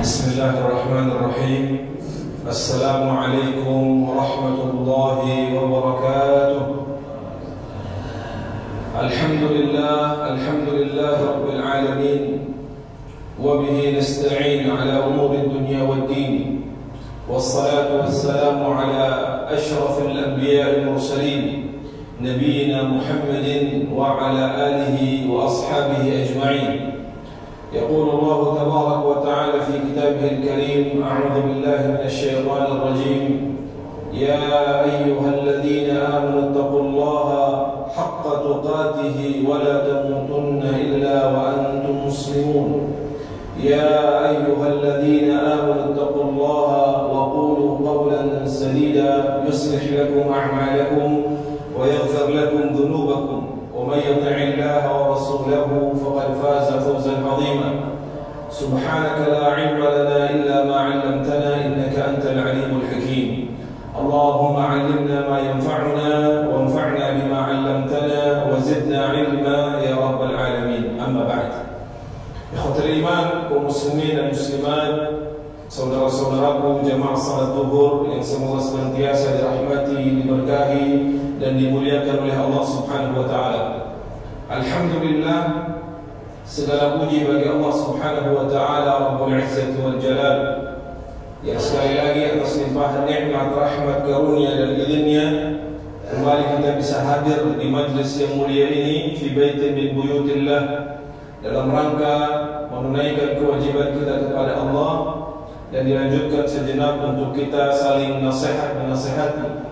بسم الله الرحمن الرحيم. السلام عليكم ورحمة الله وبركاته. الحمد لله رب العالمين، وبه نستعين على أمور الدنيا والدين، والصلاة والسلام على أشرف الأنبياء المرسلين نبينا محمد وعلى آله وأصحابه أجمعين. يقول الله تبارك وتعالى في كتابه الكريم: أعوذ بالله من الشيطان الرجيم. يا أيها الذين آمنوا اتقوا الله حق تقاته ولا تموتن إلا وأنتم مسلمون. يا أيها الذين آمنوا اتقوا الله وقولوا قولا سديدا يصلح لكم أعمالكم ويغفر لكم ذنوبكم، ومن يطع الله ورسوله فقد فاز فوزا عظيما. سبحانك لا علم لنا إلا ما علمتنا إنك أنت العليم الحكيم. اللهم علمنا ما ينفعنا وانفعنا بما علمتنا وزدنا علما يا رب العالمين. أما بعد، ikhwatul iman, kaum muslimin dan muslimat, saudara-saudaraku jamaah salat zuhur yang semoga senantiasa dirahmati, diberkahi dan dimuliakan oleh Allah Subhanahu wa taala. Alhamdulillah, segala puji bagi Allah Subhanahu wa taala Rabbul Izzati wal Jalal, yang sekali lagi atas limpahan nikmat, rahmat, karunia dan idzinnya kembali kita bisa hadir di majlis yang mulia ini fi baitin min buyutillah, dalam rangka menunaikan kewajiban kita kepada Allah dan dilanjutkan sejenak untuk kita saling nasihat-menasihati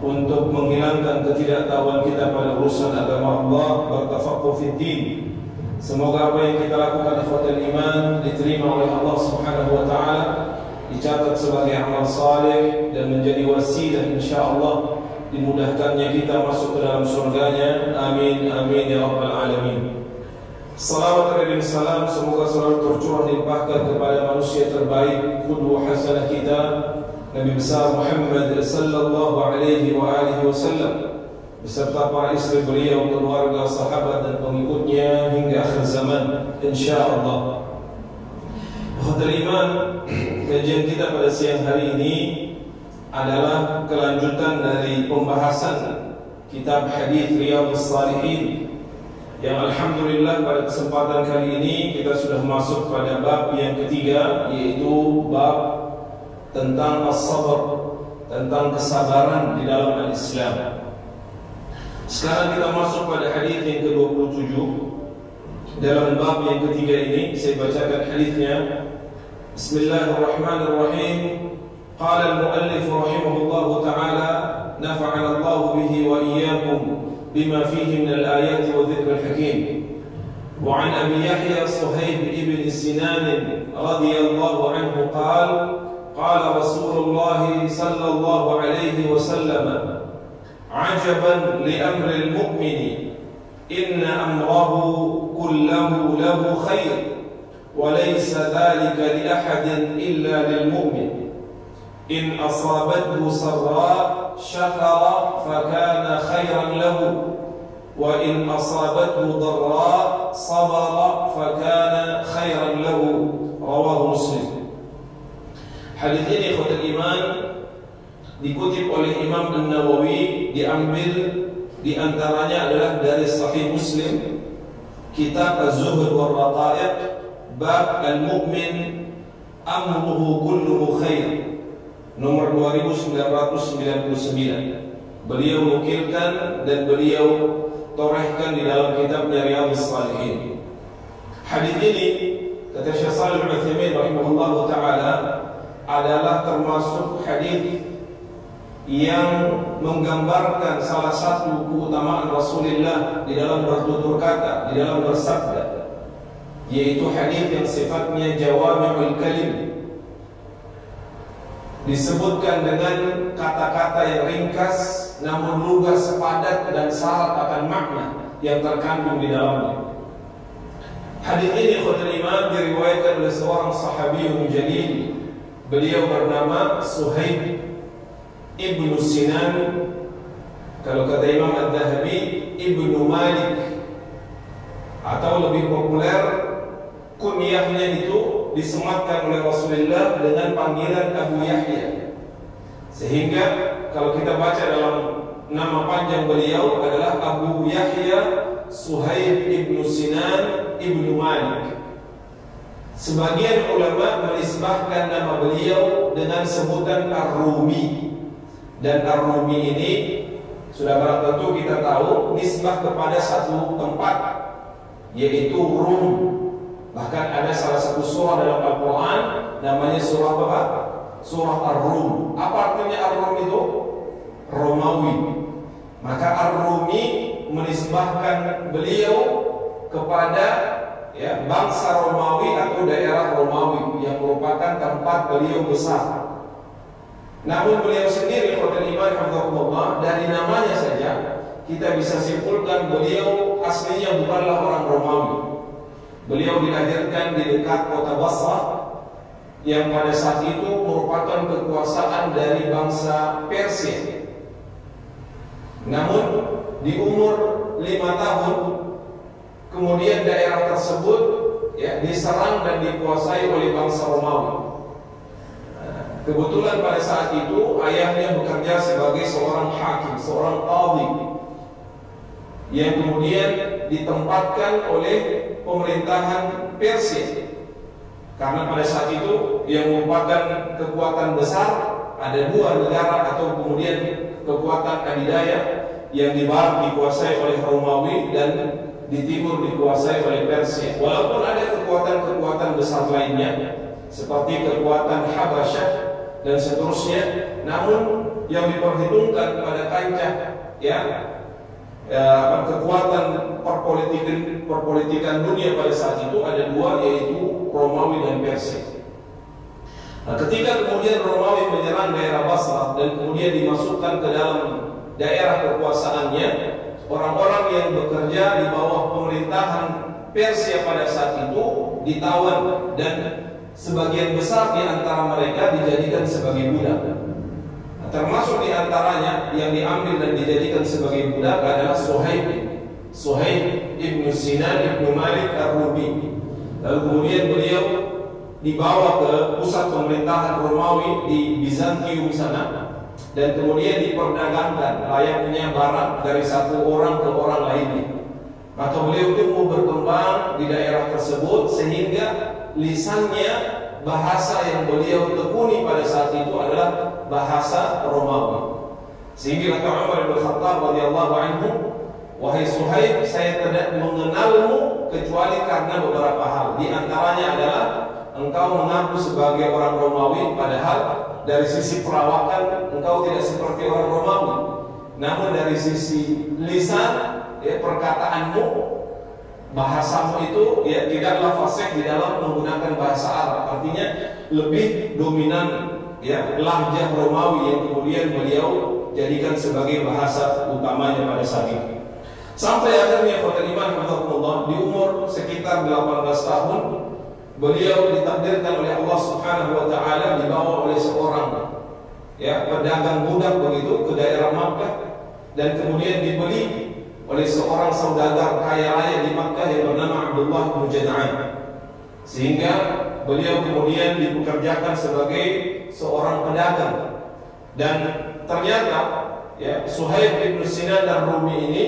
untuk menghilangkan ketidaktahuan kita pada urusan agama Allah, bertafaqquh fid din. Semoga apa yang kita lakukan ikhwatul iman diterima oleh Allah Subhanahu wa taala, dicatat sebagai amal saleh dan menjadi wasilah insyaallah dimudahkannya kita masuk ke dalam surganya. Amin amin ya rabbal alamin. Salawat dan salam semoga selalu tercurah dilimpahkan kepada manusia terbaik, qudwah hasanah kita, Nabi besar Muhammad sallallahu alaihi wa alihi wasallam, beserta para istri beliau, keluarga, sahabat dan pengikutnya hingga akhir zaman insyaallah. Ikhwatul iman, kajian kita pada siang hari ini adalah kelanjutan dari pembahasan kitab hadis Riyadhus Shalihin, yang alhamdulillah pada kesempatan kali ini kita sudah masuk pada bab yang ketiga, yaitu bab tentang as-sabr, tentang kesabaran di dalam al-Islam. Sekarang kita masuk pada hadis yang ke-27 dalam bab yang ketiga ini. Saya bacakan hadisnya. Bismillahirrahmanirrahim. Qala al-muallif rahimahullahu ta'ala, nafa'ana Allah bihi wa iyyakum bima fihi min al-ayat wa dhikr al-hakim. Wa 'an Abi Yahya Suhaib ibn Sinan radhiyallahu anhu qala قال رسول الله صلى الله عليه وسلم عجبا لأمر المؤمن إن أمره كله له خير وليس ذلك لأحد إلا للمؤمن إن أصابته سراء شكر فكان خيرا له وإن أصابته ضراء صبر فكان خيرا له. رواه مسلم. Hadis ini ikhwatul iman dikutip oleh Imam An-Nawawi, diambil di antaranya adalah dari Sahih Muslim, Kitab Az-Zuhd wal Raqaiq, bab al-mu'min amruhu kulluhu khair, nomor 2999. Beliau nukilkan dan beliau torehkan di dalam kitabnya Riyadhus Shalihin. Hadis ini kata Syekh Shalih Al-Utsaimin rahimahullahu taala adalah termasuk hadis yang menggambarkan salah satu keutamaan Rasulullah di dalam bertutur kata, di dalam bersabda, yaitu hadis yang sifatnya jawami'ul kalim, disebutkan dengan kata-kata yang ringkas namun lugas, padat dan syarat akan makna yang terkandung di dalamnya. Hadis ini ikhwatul iman diriwayatkan oleh seorang sahabiyun jalil. Beliau bernama Suhaib ibnu Sinan, kalau kata Imam Adz-Dzahabi ibnu Malik, atau lebih populer kunyahnya itu disematkan oleh Rasulullah dengan panggilan Abu Yahya. Sehingga kalau kita baca dalam nama panjang beliau adalah Abu Yahya Suhaib ibnu Sinan ibnu Malik. Sebagian ulama menisbahkan nama beliau dengan sebutan Ar-Rumi. Dan Ar-Rumi ini sudah barang tentu kita tahu nisbah kepada satu tempat, yaitu Rum. Bahkan ada salah satu surah dalam Al-Quran namanya surah apa? Surah Ar-Rum. Apa artinya Ar-Rum itu? Romawi. Maka Ar-Rumi menisbahkan beliau kepada bangsa Romawi atau daerah Romawi yang merupakan tempat beliau besar. Namun beliau sendiri dari namanya saja kita bisa simpulkan beliau aslinya bukanlah orang Romawi. Beliau dilahirkan di dekat kota Basrah yang pada saat itu merupakan kekuasaan dari bangsa Persia. Namun di umur 5 tahun kemudian daerah tersebut diserang dan dikuasai oleh bangsa Romawi. Kebetulan pada saat itu ayahnya bekerja sebagai seorang hakim, seorang qadhi, yang kemudian ditempatkan oleh pemerintahan Persia. Karena pada saat itu yang merupakan kekuatan besar ada dua negara atau kemudian kekuatan adidaya, yang di barat dikuasai oleh Romawi dan di timur dikuasai oleh Persia. Walaupun ada kekuatan-kekuatan besar lainnya seperti kekuatan Habasyah dan seterusnya, namun yang diperhitungkan pada kancah kekuatan perpolitikan dunia pada saat itu ada dua, yaitu Romawi dan Persia. Nah, ketika kemudian Romawi menyerang daerah Basrah dan kemudian dimasukkan ke dalam daerah kekuasaannya, orang-orang yang bekerja di bawah pemerintahan Persia pada saat itu ditawan dan sebagian besar di antara mereka dijadikan sebagai budak. Nah, termasuk di antaranya yang diambil dan dijadikan sebagai budak adalah Suhaib ibnu Sinan ibnu Malik Ar-Rumi. Lalu kemudian beliau dibawa ke pusat pemerintahan Romawi di Bizantium sana, dan kemudian diperdagangkan layaknya barang dari satu orang ke orang lainnya. Maka beliau tumbuh berkembang di daerah tersebut sehingga lisannya, bahasa yang beliau tekuni pada saat itu adalah bahasa Romawi. Sehingga kata Umar bin Khattab radhiyallahu anhu, "Wahai Suhaib, saya tidak mengenalmu kecuali karena beberapa hal. Di antaranya adalah engkau mengaku sebagai orang Romawi, padahal dari sisi perawakan engkau tidak seperti orang Romawi. Namun dari sisi lisan, perkataanmu, bahasamu itu tidaklah fasih di dalam menggunakan bahasa Arab. Artinya lebih dominan lahjah Romawi yang kemudian beliau jadikan sebagai bahasa utamanya pada saat itu. Sampai akhirnya di umur sekitar 18 tahun beliau ditakdirkan oleh Allah Subhanahu wa taala dibawa oleh seorang pedagang budak begitu ke daerah Makkah, dan kemudian dibeli oleh seorang saudagar kaya raya di Makkah yang bernama Abdullah bin Jad'an. Sehingga beliau kemudian dipekerjakan sebagai seorang pedagang. Dan ternyata Suhaib bin Sinan Ar-Rumi ini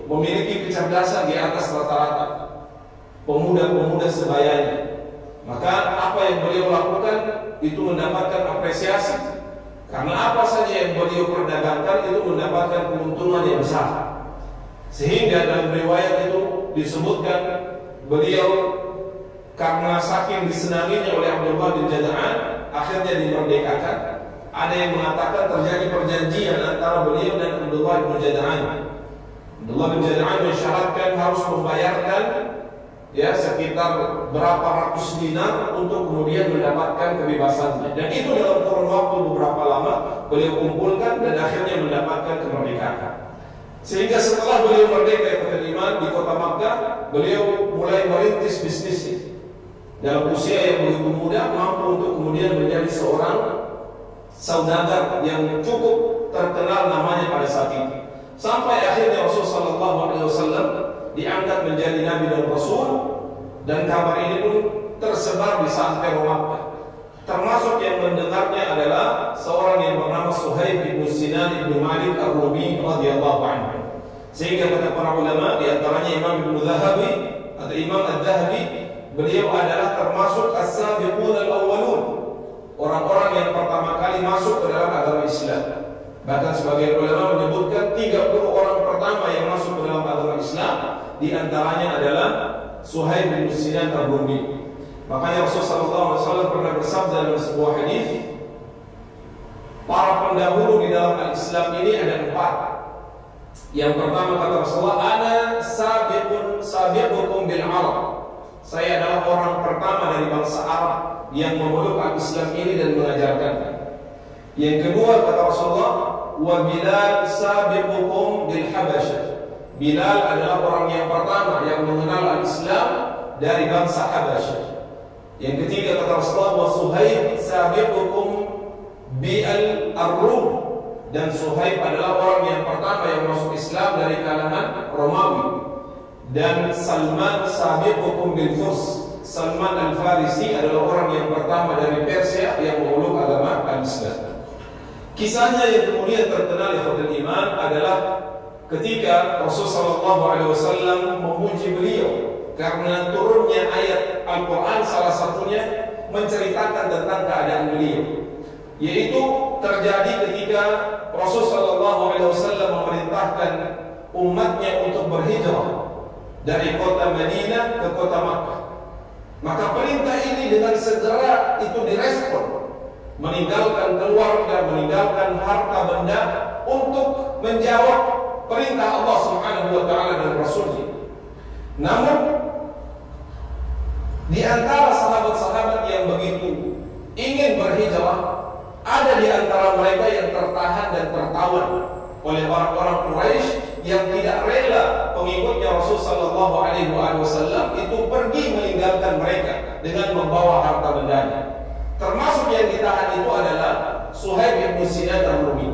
memiliki kecerdasan di atas rata-rata pemuda-pemuda sebayanya. Maka apa yang beliau lakukan itu mendapatkan apresiasi, karena apa saja yang beliau perdagangkan itu mendapatkan keuntungan yang besar. Sehingga dalam riwayat itu disebutkan beliau karena saking disenanginya oleh Abdullah bin Jad'an akhirnya dimerdekakan. Ada yang mengatakan terjadi perjanjian antara beliau dan Abdullah bin Jad'an. Abdullah bin Jad'an mensyaratkan harus membayarkan sekitar berapa ratus dinar untuk kemudian mendapatkan kebebasannya. Dan itu dalam kurun waktu beberapa lama beliau kumpulkan dan akhirnya mendapatkan kemerdekaan. Sehingga setelah beliau merdeka di kota Makkah, beliau mulai merintis bisnisnya. Dalam usia yang begitu muda mampu untuk kemudian menjadi seorang saudagar yang cukup terkenal namanya pada saat itu. Sampai akhirnya Rasulullah SAW diangkat menjadi Nabi dan Rasul, dan kabar ini pun tersebar di santero Makkah. Termasuk yang mendengarnya adalah seorang yang bernama Suhaib bin Sinan bin Malik Ar-Rumi radhiyallahu anhu. Sehingga kata para ulama, di antaranya Imam Ibnu Zahabi atau Imam Adz-Dzahabi, beliau adalah termasuk as-sabiqun al-awwalun, orang-orang yang pertama kali masuk ke dalam agama Islam. Bahkan sebagian ulama menyebutkan 30 orang pertama yang masuk ke dalam agama Islam, di antaranya adalah Suhaib bin Sinan Ar-Rumi. Makanya Rasulullah SAW pernah bersabda dalam sebuah hadis, para pendahulu di dalam Islam ini ada 4. Yang pertama kata Rasulullah, ana sabiqukum bil Arab. Saya adalah orang pertama dari bangsa Arab yang memeluk Islam ini dan mengajarkannya. Yang kedua kata Rasulullah, wa Bilal sabiqukum bil Habasyah. Bilal adalah orang yang pertama yang mengenal Islam dari bangsa Habasyah. Yang ketiga kata Rasulullah, wa Suhaib sabiqukum bil Ar-Rum. Dan Suhaib adalah orang yang pertama yang masuk Islam dari kalangan Romawi. Dan Salman sabiqukum bil Furs. Salman Al-Farisi adalah orang yang pertama dari Persia yang memeluk agama Islam. Kisahnya yang kemudian terkenal ikhwatul iman adalah ketika Rasulullah SAW memuji beliau karena turunnya ayat Al-Quran, salah satunya menceritakan tentang keadaan beliau, yaitu terjadi ketika Rasulullah SAW memerintahkan umatnya untuk berhijrah dari kota Madinah ke kota Makkah. Maka perintah ini dengan segera itu direspon, meninggalkan keluarga, meninggalkan harta benda untuk menjawab perintah Allah Subhanahu wa taala dan Rasulnya. Namun di antara sahabat-sahabat yang begitu ingin berhijrah, ada di antara mereka yang tertahan dan tertawan oleh orang-orang Quraisy yang tidak rela pengikutnya Rasul sallallahu alaihi wasallam itu pergi meninggalkan mereka dengan membawa harta bendanya. Termasuk yang ditahan itu adalah Suhaib bin Sinan Ar-Rumi.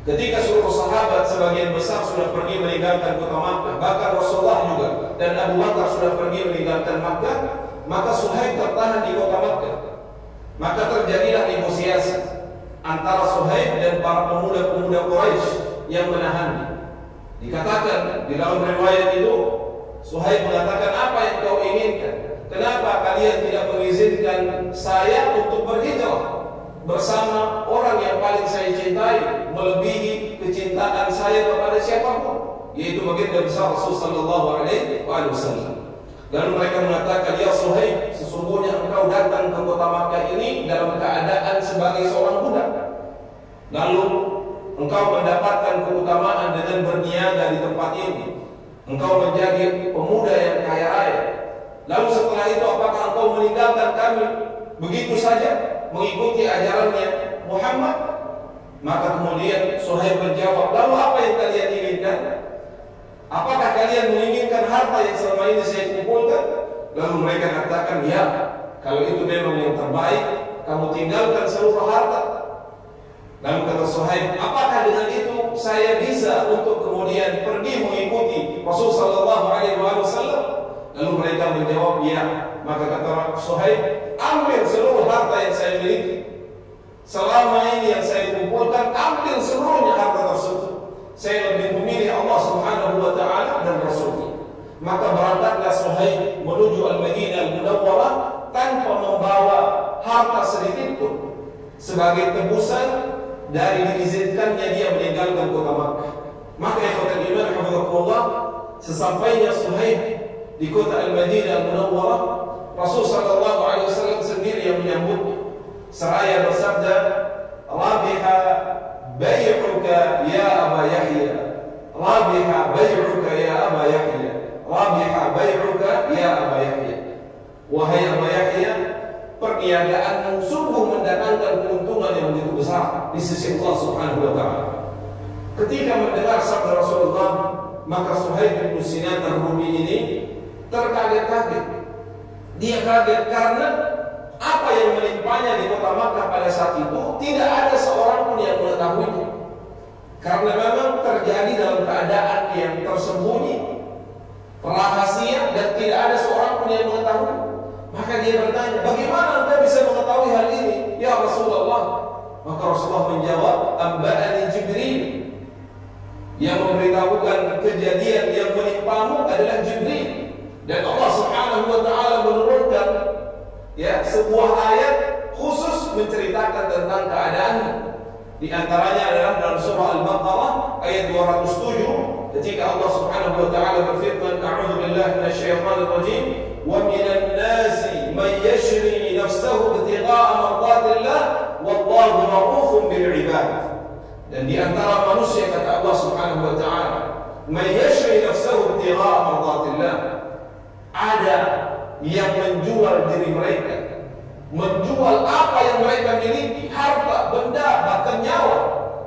Ketika seluruh sahabat sebagian besar sudah pergi meninggalkan kota Makkah, bahkan Rasulullah juga dan Abu Bakar sudah pergi meninggalkan Makkah, maka Suhaib tertahan di kota Makkah. Maka terjadilah negosiasi antara Suhaib dan para pemuda-pemuda Quraisy yang menahannya. Dikatakan di dalam riwayat itu, Suhaib mengatakan, apa yang kau inginkan? Kenapa kalian tidak mengizinkan saya untuk berhijrah bersama orang yang paling saya cintai, melebihi kecintaan saya kepada siapapun, yaitu baginda besar Rasul sallallahu alaihi wasallam. Lalu mereka mengatakan, ya Suhaib, sesungguhnya engkau datang ke kota Makkah ini dalam keadaan sebagai seorang budak. Lalu engkau mendapatkan keutamaan dengan berniaga di tempat ini. Engkau menjadi pemuda yang kaya raya. Lalu setelah itu apakah engkau meninggalkan kami begitu saja mengikuti ajarannya Muhammad? Maka kemudian Suhaib menjawab, lalu apa yang kalian inginkan? Apakah kalian menginginkan harta yang selama ini saya kumpulkan? Lalu mereka katakan, ya, kalau itu memang yang terbaik, kamu tinggalkan seluruh harta. Lalu kata Suhaib, apakah dengan itu saya bisa untuk kemudian pergi mengikuti Rasul sallallahu alaihi wasallam? Lalu mereka menjawab, ya. Maka kata Suhaib, ambil seluruh harta yang saya miliki. Selama ini yang saya kumpulkan, ambil seluruhnya harta tersebut. Saya lebih memilih Allah Subhanahu wa taala dan Rasulnya. Maka berangkatlah Suhaib menuju Al-Madinah Al-Munawwarah tanpa membawa harta sedikit pun, sebagai tebusan dari diizinkannya dia meninggalkan kota Makkah. Maka ikhwatul iman rahimakumullah, sesampainya Suhaib di kota Al-Madinah Al-Munawwarah, Rasul sallallahu alaihi wasallam sendiri yang menyambutnya. Seraya bersabda, "Rabiha bai'uka ya Aba Yahya. Rabiha bai'uka ya Aba Yahya. Rabiha bai'uka ya Aba Yahya." Wahai Aba Yahya, perniagaanmu sungguh mendatangkan keuntungan yang begitu besar di sisi Allah Subhanahu wa taala. Ketika mendengar sabda Rasulullah, maka Suhaib bin Sinan Ar-Rumi ini terkaget-kaget. Dia kaget karena apa yang menimpanya di kota Makkah pada saat itu tidak ada seorang pun yang mengetahuinya. Karena memang terjadi dalam keadaan yang tersembunyi, rahasia, dan tidak ada seorang pun yang mengetahui. Maka dia bertanya, bagaimana engkau bisa mengetahui hal ini, ya Rasulullah? Maka Rasulullah menjawab, amba'ani Jibril. Yang memberitahukan kejadian yang menimpamu adalah Jibril. Dan Allah Subhanahu wa taala menurunkan sebuah ayat khusus menceritakan tentang keadaanmu. Di antaranya adalah dalam surah Al-Baqarah ayat 207 ketika Allah Subhanahu wa taala berfirman, a'udzu billahi minasyaitonir rajim, wa minan nasi may yashri nafsahu ibtigha'a mardatillah wallahu ra'ufun bil 'ibad. Dan di antara manusia, kata Allah Subhanahu wa taala, may yashri nafsahu ibtigha'a mardatillah, ada yang menjual diri mereka, menjual apa yang mereka miliki, harta, benda, bahkan nyawa,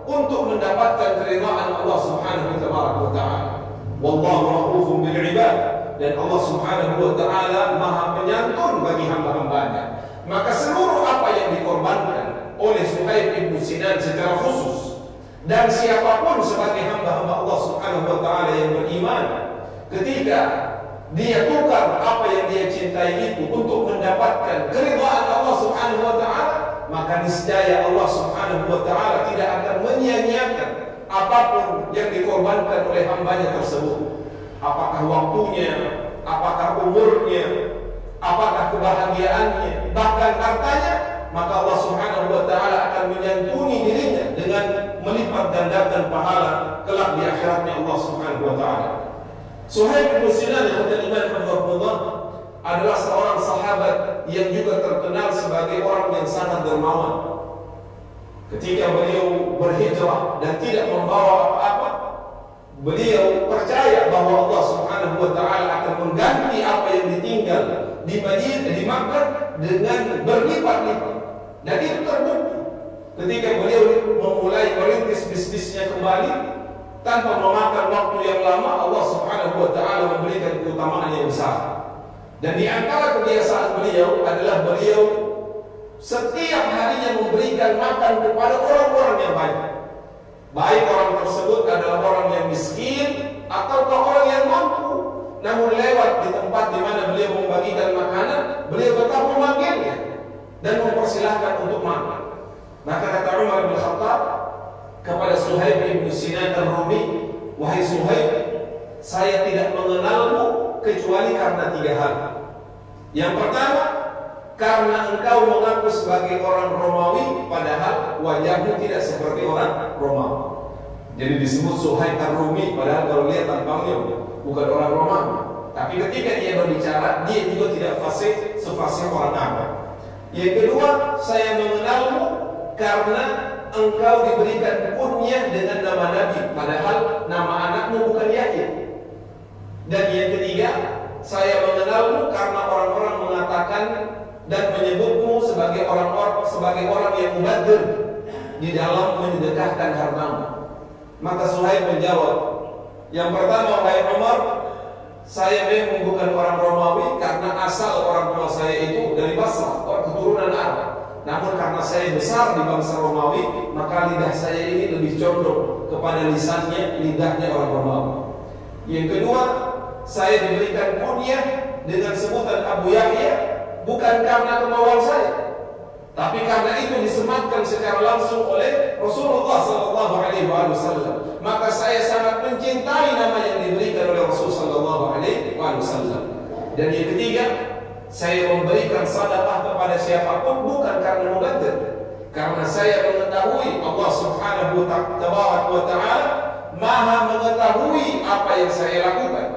untuk mendapatkan keridhaan Allah Subhanahu wa taala. Wallahu ra'ufun bil 'ibad. Dan Allah Subhanahu wa taala Maha penyantun bagi hamba-hambanya. Maka seluruh apa yang dikorbankan oleh Suhaib bin Sinan secara khusus, dan siapapun sebagai hamba-hamba Allah Subhanahu wa taala yang beriman, ketika dia tukar apa yang dia cintai itu untuk mendapatkan keridhaan Allah Subhanahu wa taala, maka niscaya Allah Subhanahu wa taala tidak akan menyia-nyiakan apapun yang dikorbankan oleh hambanya tersebut. Apakah waktunya, apakah umurnya, apakah kebahagiaannya, bahkan hartanya, maka Allah Subhanahu wa taala akan menyantuni dirinya dengan melipat gandakan pahala kelak di akhiratnya Allah Subhanahu wa taala. Suhaib bin Sinan adalah seorang sahabat yang juga terkenal sebagai orang yang sangat dermawan. Ketika beliau berhijrah dan tidak membawa apa-apa, beliau percaya bahwa Allah Subhanahu wa taala akan mengganti apa yang ditinggal di Madinah, di Makkah, dengan berlipat-lipat. Dan itu terbukti ketika beliau memulai merintis bisnisnya kembali tanpa memakan waktu yang lama. Allah Subhanahu wa taala memberikan keutamaan yang besar. Dan di antara kebiasaan beliau adalah beliau setiap harinya memberikan makan kepada orang-orang yang baik. Baik orang tersebut adalah orang yang miskin ataukah orang yang mampu, namun lewat di tempat di mana beliau membagikan makanan, beliau tetap memanggilnya dan mempersilahkan untuk makan. Maka kata Umar bin Khattab kepada Suhaib bin Sinan Ar-Rumi, wahai Suhaib, saya tidak mengenalmu kecuali karena 3 hal. Yang pertama, karena engkau mengaku sebagai orang Romawi, padahal wajahmu tidak seperti orang Romawi. Jadi disebut Suhaib Ar-Rumi, padahal kalau lihat tampangnya bukan orang Romawi. Tapi ketika dia berbicara, dia juga tidak fasih sefasih orang Arab. Yang kedua, saya mengenalmu karena engkau diberikan kunyah dengan nama Nabi, padahal nama anakmu bukan Yahya. Dan yang ketiga, saya mengenalmu karena orang-orang mengatakan dan menyebutmu sebagai orang yang mubazzir di dalam menyedekahkan hartamu. Maka Suhaib menjawab, yang pertama, wahai Umar, saya memang bukan orang Romawi karena asal orang tua saya itu dari Basrah, keturunan Arab. Namun karena saya besar di bangsa Romawi, maka lidah saya ini lebih condong kepada lidahnya orang Romawi. Yang kedua, saya diberikan kunyah dengan sebutan Abu Yahya, bukan karena kemauan saya, tapi karena itu disematkan secara langsung oleh Rasulullah SAW. Maka saya sangat mencintai nama yang diberikan oleh Rasulullah SAW. Dan yang ketiga, saya memberikan sedekah kepada siapapun bukan karena mubazzir, karena saya mengetahui Allah Subhanahu wa taala Maha mengetahui apa yang saya lakukan.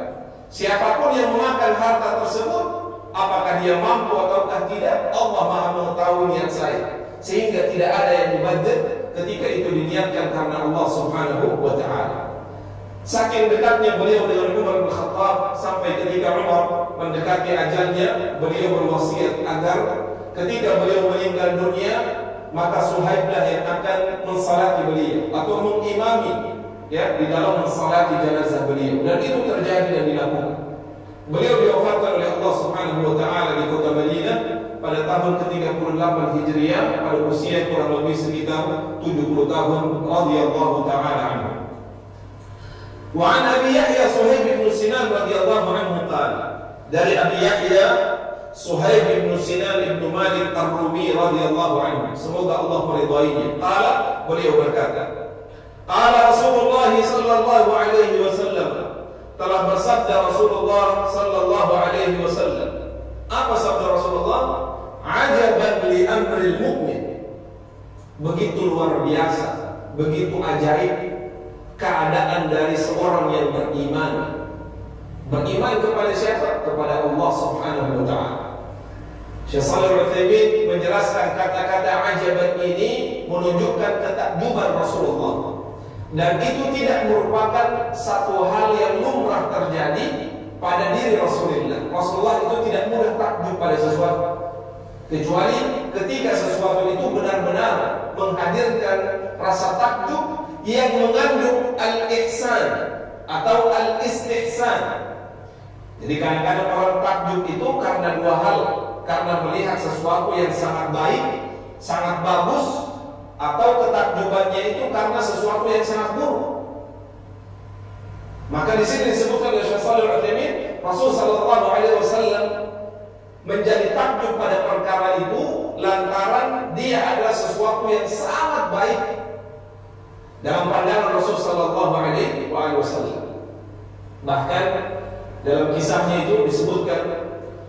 Siapapun yang memakan harta tersebut, apakah dia mampu ataukah tidak, Allah Maha mengetahui niat saya, sehingga tidak ada yang mubazzir ketika itu diniatkan karena Allah Subhanahu wa taala. Saking dekatnya beliau dengan Umar bin Khattab, sampai ketika Umar mendekati ajalnya, beliau berwasiat agar ketika beliau meninggal dunia, maka Suhaiblah yang akan mensalati beliau atau mengimami di dalam mensalati jenazah beliau. Dan itu terjadi dan dilakukan. Beliau diwafatkan oleh Allah Subhanahu wa taala di kota Madinah pada tahun ke-38 Hijriah pada usia kurang lebih sekitar 70 tahun radhiyallahu taala anhu. Wa an Abi Yahya Suhaib bin Sinan radhiyallahu anhu qala, dari Abi Yahya Suhaib bin Sinan bin Malik Ar-Rumi radhiyallahu anhu, semoga Allah meridainya. Beliau berkata, qala Rasulullah sallallahu alaihi wasallam, telah bersabda Rasulullah sallallahu alaihi wasallam. Apa sabda Rasulullah? Ajaban li amril mu'min. Begitu luar biasa, begitu ajaib keadaan dari seorang yang beriman. Beriman kepada siapa? Kepada Allah Subhanahu wa taala. Syekh Shalih Al-Utsaimin menjelaskan kata-kata ajaban ini menunjukkan ketakjuban Rasulullah, dan itu tidak merupakan satu hal yang lumrah terjadi pada diri Rasulullah. Rasulullah itu tidak mudah takjub pada sesuatu, kecuali ketika sesuatu itu benar-benar menghadirkan rasa takjub yang mengandung al-ihsan atau al-istihsan. Jadi kadang-kadang orang takjub itu karena dua hal, karena melihat sesuatu yang sangat baik, sangat bagus, atau ketakjubannya itu karena sesuatu yang sangat buruk. Maka di sini disebutkan oleh Syekh Shalih Al-Utsaimin, Rasul sallallahu alaihi wasallam menjadi takjub pada perkara itu lantaran dia adalah sesuatu yang sangat baik dalam pandangan Rasul sallallahu alaihi wasallam. Bahkan dalam kisahnya itu disebutkan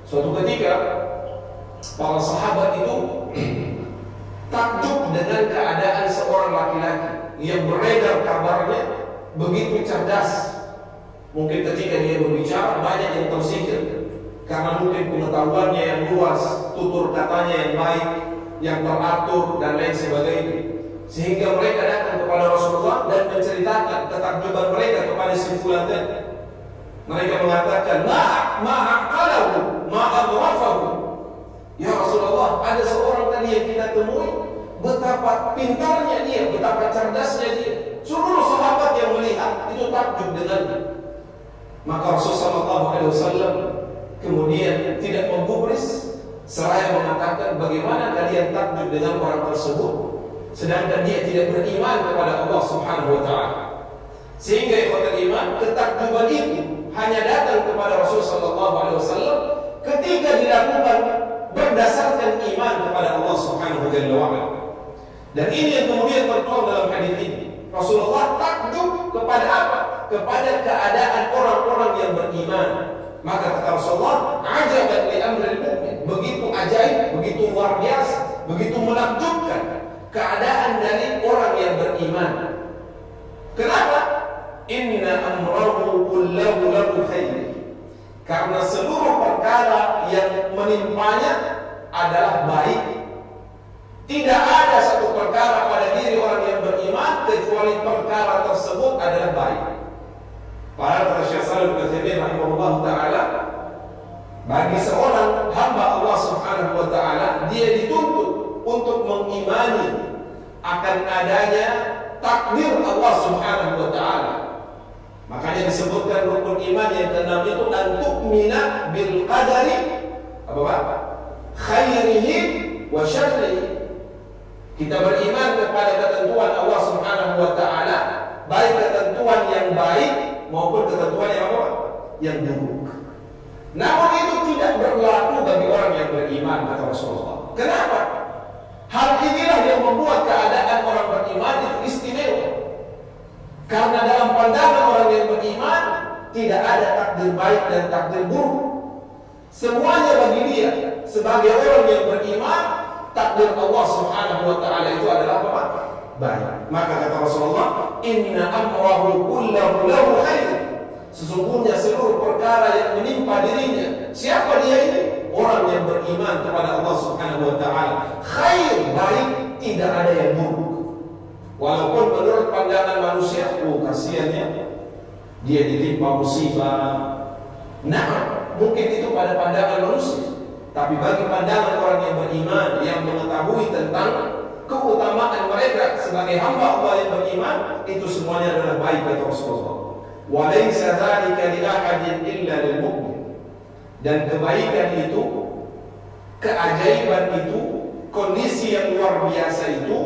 suatu ketika para sahabat itu takjub dengan keadaan seorang laki-laki yang beredar kabarnya begitu cerdas. Mungkin ketika dia berbicara banyak yang tersingkir karena mungkin pengetahuannya yang luas, tutur katanya yang baik, yang teratur dan lain sebagainya. Sehingga mereka datang kepada Rasulullah dan menceritakan ketakjuban mereka kepada si fulan tadi. Mereka mengatakan, ma'aqalahu, ma'adrafahu. Ya Rasulullah, ada seorang tadi yang kita temui, betapa pintarnya dia, betapa cerdasnya dia. Seluruh sahabat yang melihat itu takjub dengannya. Maka Rasulullah SAW kemudian tidak menggubris, seraya mengatakan, bagaimana kalian takjub dengan orang tersebut, sedangkan dia tidak beriman kepada Allah Subhanahu wa taala. Sehingga ikhwatul iman, ketakjuban itu hanya datang kepada Rasulullah SAW ketika dilakukan berdasarkan iman kepada Allah Subhanahu wa taala. Dan ini yang kemudian tertuang dalam hadis ini. Rasulullah takjub kepada apa? Kepada keadaan orang-orang yang beriman. Maka kata Rasulullah, ajaban li amril mu'min. Begitu ajaib, begitu luar biasa, begitu menakjubkan keadaan dari orang yang beriman. Kenapa? Inna amrahu kullahu lahu khair. Karena seluruh perkara yang menimpanya adalah baik. Tidak ada satu perkara pada diri orang yang beriman kecuali perkara tersebut adalah baik. Para kata Syekh Shalih Al-Utsaimin rahimahullah taala, bagi seorang hamba Allah Subhanahu wa taala, dia dituntut untuk mengimani akan adanya takdir Allah Subhanahu wa taala. Makanya disebutkan rukun iman yang keenam itu antu'mina bil qadari apa? Khairihi wa syarrihi. Kita beriman kepada ketentuan Allah Subhanahu wa taala, baik ketentuan yang baik maupun ketentuan yang apa? Yang buruk. Namun itu tidak berlaku bagi orang yang beriman, kata Rasulullah. Kenapa? Hal inilah yang membuat keadaan orang beriman itu istimewa. Karena dalam pandangan orang yang beriman tidak ada takdir baik dan takdir buruk. Semuanya bagi dia sebagai orang yang beriman, takdir Allah Subhanahu wa taala itu adalah apa? Baik. Maka kata Rasulullah, inna amrahu kullahu lahu khair. Sesungguhnya seluruh perkara yang menimpa dirinya, siapa dia ini? Orang yang beriman kepada Allah Subhanahu wa taala. Khair, baik, tidak ada yang buruk. Walaupun menurut pandangan manusia, kasihannya dia ditimpa musibah. Nah, mungkin itu pada pandangan manusia. Tapi bagi pandangan orang yang beriman, yang mengetahui tentang keutamaan mereka sebagai hamba Allah yang beriman, itu semuanya adalah baik, kata Rasulullah. Wa laysa dzalika li ahadin illa lil mu'min. Dan kebaikan itu, keajaiban itu, kondisi yang luar biasa itu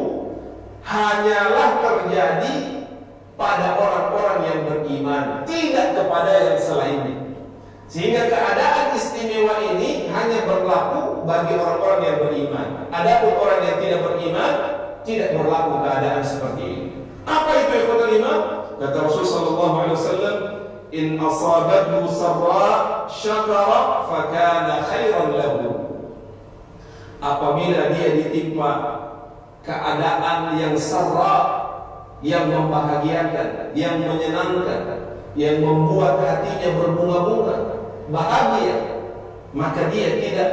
hanyalah terjadi pada orang-orang yang beriman, tidak kepada yang selainnya. Sehingga keadaan istimewa ini hanya berlaku bagi orang-orang yang beriman. Adapun orang yang tidak beriman, tidak berlaku keadaan seperti ini. Apa itu yang kelima? Kata Rasulullah sallallahu alaihi wasallam, "In asabathu sarra syakara fakana khairan lahu." Apabila dia ditimpa keadaan yang sarra, yang membahagiakan, yang menyenangkan, yang membuat hatinya berbunga-bunga, bahagia, maka dia tidak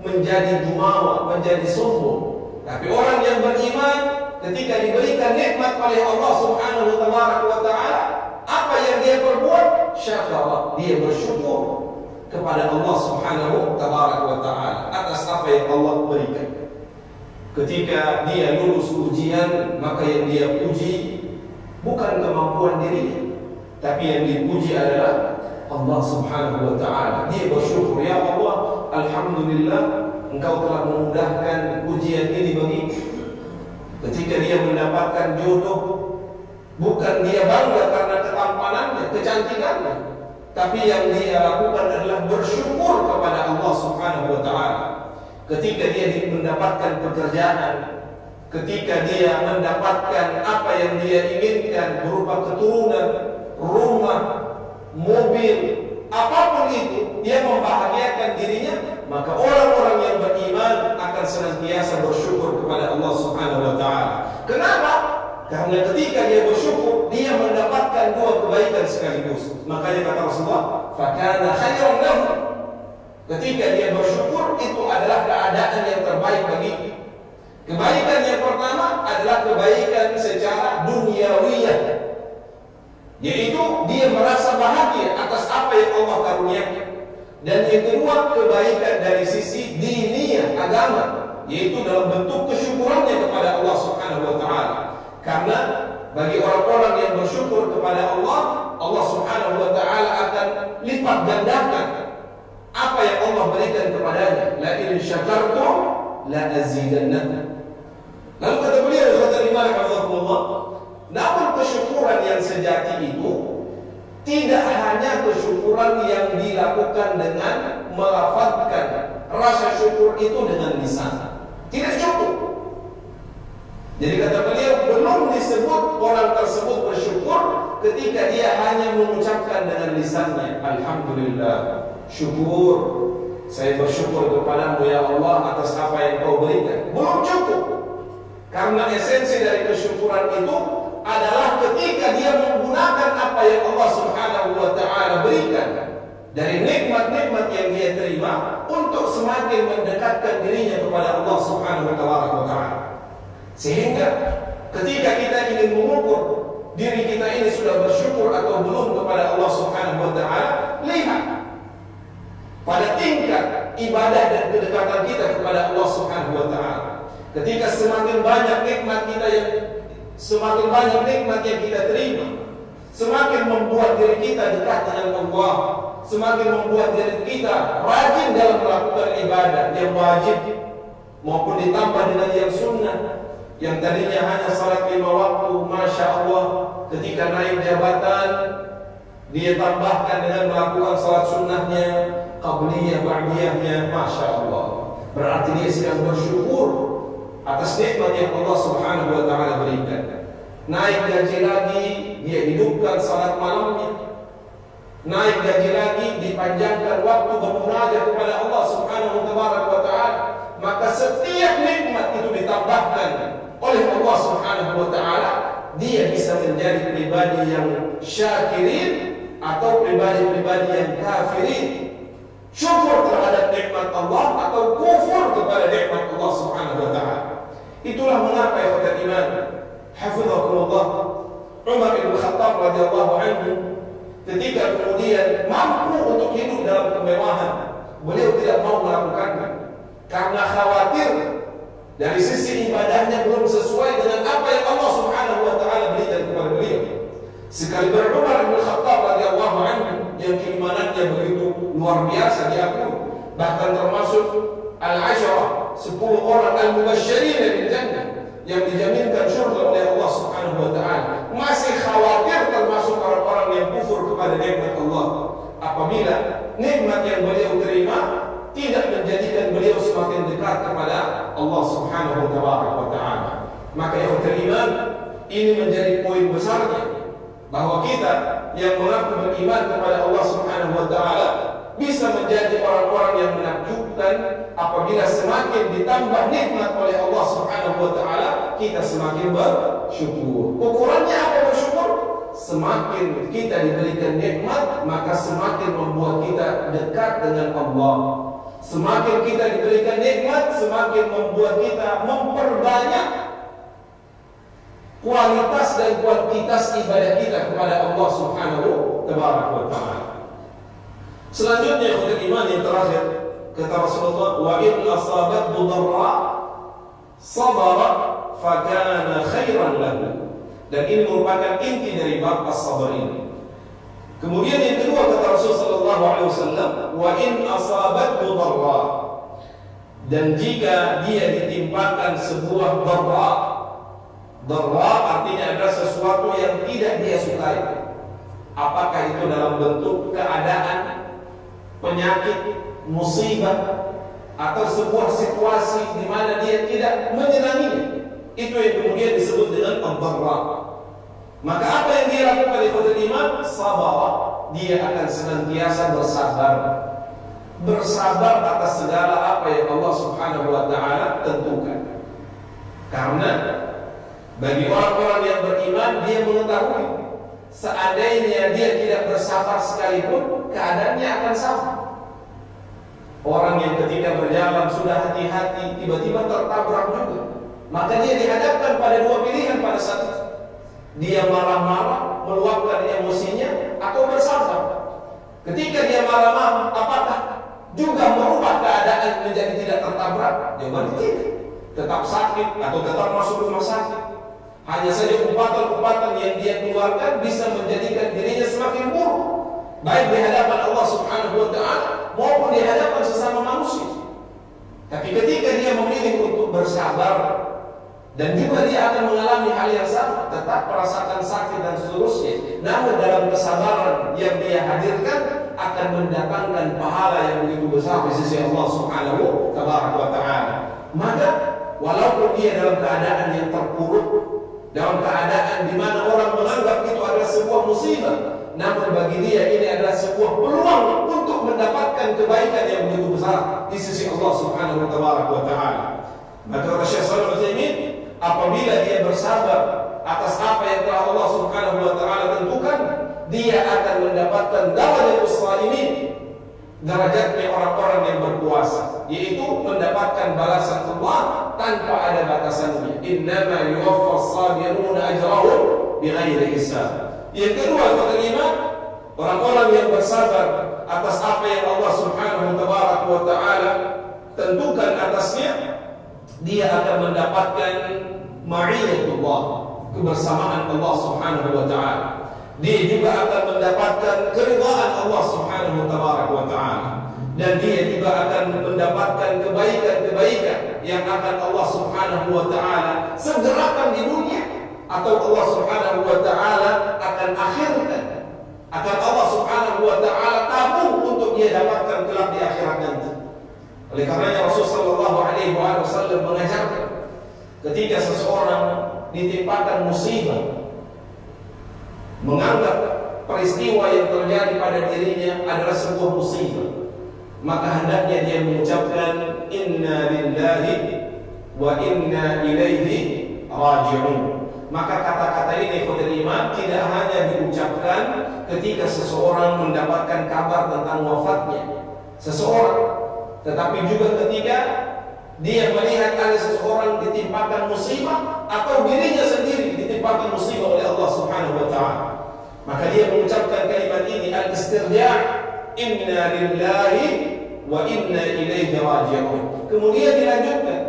menjadi jumawa, menjadi sombong. Tapi orang yang beriman, ketika diberikan nikmat oleh Allah Subhanahu wa taala, apa yang dia perbuat? Syakara, dia bersyukur kepada Allah Subhanahu wa taala atas apa yang Allah berikan. Ketika dia lulus ujian, maka yang dia puji bukan kemampuan dirinya, tapi yang dipuji adalah Allah Subhanahu wa taala. Dia bersyukur, ya Allah, alhamdulillah Engkau telah memudahkan ujian ini bagiku. Ketika dia mendapatkan jodoh, bukan dia bangga karena ketampanannya, kecantikannya, tapi yang dia lakukan adalah bersyukur kepada Allah Subhanahu wa taala. Ketika dia mendapatkan pekerjaan, ketika dia mendapatkan apa yang dia inginkan berupa keturunan, rumah, mobil, apapun itu, dia membahagiakan dirinya, maka orang-orang yang beriman akan senantiasa bersyukur kepada Allah Subhanahu wa taala. Kenapa? Karena ketika dia bersyukur, dia mendapatkan dua kebaikan sekaligus. Makanya kata Rasulullah, "Fakana khairan lahu." Ketika dia bersyukur, itu adalah keadaan yang terbaik baginya. Kebaikan yang pertama adalah kebaikan secara duniawiyah, yaitu dia merasa bahagia atas apa yang Allah karuniakan. Dan yang kedua, kebaikan dari sisi diniyah, agama, yaitu dalam bentuk kesyukurannya kepada Allah Subhanahu wa taala. Karena bagi orang-orang yang bersyukur kepada Allah, Allah Subhanahu wa taala akan lipat gandakan apa yang Allah berikan kepadanya. La in syakartum la azidannakum. Lalu kata beliau, kata Imam Rahimahullah, namun kesyukuran yang sejati itu tidak hanya kesyukuran yang dilakukan dengan melafazkan rasa syukur itu dengan lisan. Tidak cukup. Jadi kata beliau, belum disebut orang tersebut bersyukur ketika dia hanya mengucapkan dengan lisannya, alhamdulillah, syukur, saya bersyukur kepadamu ya Allah atas apa yang kau berikan. Belum cukup. Karena esensi dari kesyukuran itu adalah ketika dia menggunakan apa yang Allah Subhanahu wa taala berikan dari nikmat-nikmat yang dia terima untuk semakin mendekatkan dirinya kepada Allah Subhanahu wa taala. Sehingga ketika kita ingin mengukur diri kita ini sudah bersyukur atau belum kepada Allah Subhanahu wa taala, lihat pada tingkat ibadah dan kedekatan kita kepada Allah Subhanahu wa taala. Ketika semakin banyak nikmat kita yang kita terima, semakin membuat diri kita dekat dengan Allah, semakin membuat diri kita rajin dalam melakukan ibadah yang wajib maupun ditambah dengan yang sunnah. Yang tadinya hanya salat 5 waktu, masya Allah, ketika naik jabatan dia tambahkan dengan melakukan salat sunnahnya, qabliyah, ba'diyahnya, masya Allah. Berarti dia sedang bersyukur atas nikmat yang Allah Subhanahu wa taala berikan. Naik gaji lagi, dia hidupkan salat malamnya. Naik gaji lagi, dipanjangkan waktu bermunajat kepada Allah Subhanahu wa taala. Maka setiap nikmat itu ditambahkan oleh Allah Subhanahu wa taala, dia bisa menjadi pribadi yang syakirin atau pribadi-pribadi yang kafirin. Syukur terhadap nikmat Allah atau kufur kepada nikmat Allah Subhanahu wa taala. Itulah mengapa ya kata Imam Hafizahullah Umar bin Khattab radhiyallahu anhu ketika kemudian mampu untuk hidup dalam kemewahan, beliau tidak mau melakukannya karena khawatir dari sisi ibadahnya belum sesuai dengan apa yang Allah Subhanahu wa taala berikan kepada beliau. Sekali Umar bin Khattab radhiyallahu anhu yang keimanannya begitu luar biasa diakui, bahkan termasuk al-'asyrah, 10 orang al-mubasysyirin bil jannah yang dijaminkan syurga oleh Allah Subhanahu wa taala, masih khawatir termasuk orang-orang yang kufur kepada nikmat Allah. apabila nikmat yang beliau terima tidak menjadikan beliau semakin dekat kepada Allah Subhanahu wa ta'ala. Maka yang beriman, ini menjadi poin besarnya, bahwa kita yang mengaku beriman kepada Allah Subhanahu wa ta'ala bisa menjadi orang-orang yang menakjubkan apabila semakin ditambah nikmat oleh Allah Subhanahu wa ta'ala, kita semakin bersyukur. Ukurannya apa bersyukur? Semakin kita diberikan nikmat, maka semakin membuat kita dekat dengan Allah. Semakin kita diberikan nikmat, semakin membuat kita memperbanyak kualitas dan kuantitas ibadah kita kepada Allah Subhanahu wa ta'ala. Selanjutnya yang iman yang terakhir, kata Rasulullah, wa in asabathu dharra sabara fakana khairan lahu. Dan ini merupakan inti dari bab as-sabar ini. Kemudian yang kedua kata Rasulullah sallallahu alaihi wasallam, wa in asabathu dharra, dan jika dia ditimpakan sebuah dharra. Dharra artinya adalah sesuatu yang tidak dia sukai. Apakah itu dalam bentuk keadaan, penyakit, musibah, atau sebuah situasi di mana dia tidak menyenanginya, itu yang kemudian disebut dengan dharra. Maka apa yang dia lakukan di ikhwatul iman? Sabar. Dia akan senantiasa bersabar. Bersabar atas segala apa yang Allah Subhanahu wa ta'ala tentukan. Karena bagi orang-orang yang beriman, dia mengetahui seandainya dia tidak bersabar sekalipun, keadaannya akan sama. Orang yang ketika berjalan sudah hati-hati, tiba-tiba tertabrak juga, maka dia dihadapkan pada dua pilihan pada saat itu. Dia marah-marah, meluapkan emosinya, atau bersabar. Ketika dia marah-marah, apakah juga merubah keadaan menjadi tidak tertabrak? Jawabannya tidak. Tetap sakit atau tetap masuk rumah sakit. Hanya saja umpatan-umpatan yang dia keluarkan bisa menjadikan dirinya semakin buruk, baik di hadapan Allah Subhanahu wa ta'ala maupun di hadapan sesama manusia. Tapi ketika dia memilih untuk bersabar, dan juga dia akan mengalami hal yang sama, tetap merasakan sakit dan seterusnya, namun dalam kesabaran yang dia hadirkan akan mendatangkan pahala yang begitu besar di sisi Allah Subhanahu wa ta'ala. Maka walaupun dia dalam keadaan yang terpuruk, dalam keadaan di mana orang menganggap itu adalah sebuah musibah, namun bagi dia ini adalah sebuah peluang untuk mendapatkan kebaikan yang begitu besar di sisi Allah Subhanahu wa ta'ala. Maka kata Syekh Shalih Al-Utsaimin, apabila dia bersabar atas apa yang telah Allah Subhanahu wa ta'ala tentukan, dia akan mendapatkan darajatus shaimin, derajatnya orang-orang yang berpuasa, yaitu mendapatkan balasan Allah tanpa ada batasannya. Innama yuwaffas sabiruna ajrahum bighairi hisab. Yang kedua, kata iman, orang-orang yang bersabar atas apa yang Allah Subhanahu wa ta'ala tentukan atasnya, dia akan mendapatkan ma'iyatullah, kebersamaan Allah Subhanahu wa ta'ala. Dia juga akan mendapatkan keridhaan Allah Subhanahu wa ta'ala. Dan dia juga akan mendapatkan kebaikan-kebaikan yang akan Allah Subhanahu wa ta'ala segerakan di dunia, atau Allah Subhanahu wa ta'ala akan akhirkan, akan Allah Subhanahu wa ta'ala tabung untuk dia dapatkan kelak di akhirat nanti. Oleh karenanya Rasulullah sallallahu alaihi wasallam mengajarkan, ketika seseorang ditimpakan musibah, menganggap peristiwa yang terjadi pada dirinya adalah sebuah musibah, maka hendaknya dia mengucapkan inna lillahi wa inna ilaihi raji'un. Maka kata-kata ini ikhwatul iman tidak hanya diucapkan ketika seseorang mendapatkan kabar tentang wafatnya seseorang, tetapi juga ketika dia melihat ada seseorang ditimpakan musibah atau dirinya sendiri ditimpakan musibah oleh Allah Subhanahu wa ta'ala. Maka dia mengucapkan kalimat ini, al-istirja', inna lillahi wa inna ilaihi raji'un. Kemudian dilanjutkan,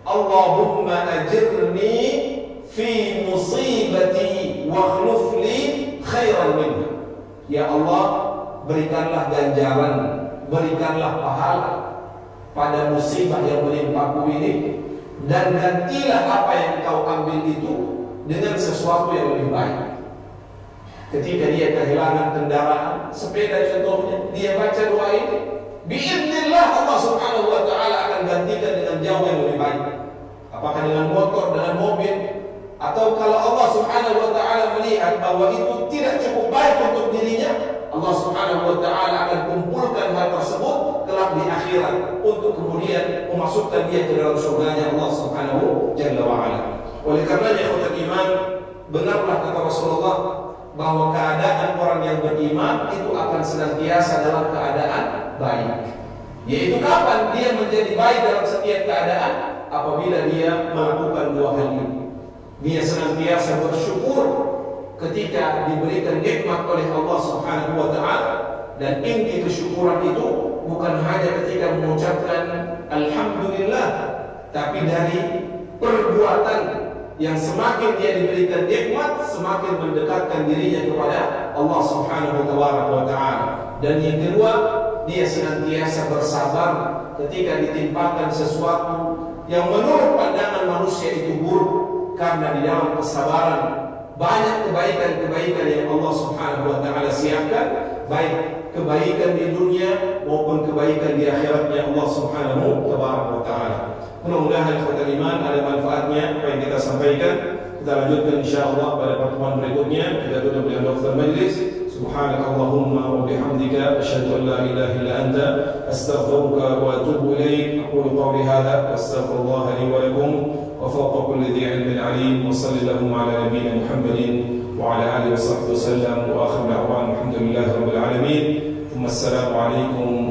Allahumma ajirni fi musibati wa akhlif li khairan minha. Ya Allah, berikanlah ganjaran, berikanlah pahala pada musibah yang menimpaku ini, dan gantilah apa yang kau ambil itu dengan sesuatu yang lebih baik. Ketika dia kehilangan kendaraan, sepeda contohnya, dia baca doa ini, biiznillah Allah Subhanahu wa taala akan gantikan dengan jauh yang lebih baik. Apakah dengan motor, dengan mobil, atau kalau Allah Subhanahu wa taala melihat bahwa itu tidak cukup baik untuk dirinya, Allah Subhanahu wa taala akan kumpulkan hal tersebut kelak di akhirat untuk kemudian memasukkan dia ke dalam surganya Allah Subhanahu jalla wa ala. Oleh karenanya ikhwatul iman, benarlah kata Rasulullah bahwa keadaan orang yang beriman itu akan senantiasa dalam keadaan baik. Yaitu kapan dia menjadi baik dalam setiap keadaan? Apabila dia melakukan dua hal ini. Dia senantiasa bersyukur ketika diberikan nikmat oleh Allah Subhanahu wa taala, dan inti kesyukuran itu bukan hanya ketika mengucapkan alhamdulillah, tapi dari perbuatan yang semakin dia diberikan nikmat, semakin mendekatkan dirinya kepada Allah Subhanahu wa taala. Dan yang kedua, dia senantiasa bersabar ketika ditimpakan sesuatu yang menurut pandangan manusia itu buruk, karena di dalam kesabaran banyak kebaikan-kebaikan yang Allah Subhanahu wa taala siapkan, baik kebaikan di dunia maupun kebaikan di akhiratnya Allah Subhanahu wa taala. Mudah-mudahan ikhwatul iman ada manfaatnya apa yang kita sampaikan. Kita lanjutkan insyaallah pada pertemuan berikutnya. Kita tutup dengan doa majlis. Subhanakallahumma wa bihamdika asyhadu an la ilaha illa anta astaghfiruka wa atubu ilaik. Aqulu qawli hadha wa astaghfirullah li wa lakum wa fawqa kulli dhi 'ilmin 'alim. Wa sallallahu ala nabiyyina Muhammadin wa ala alihi wa sahbihi wasallam wa akhiru da'wana alhamdulillahi rabbil alamin. Assalamu alaikum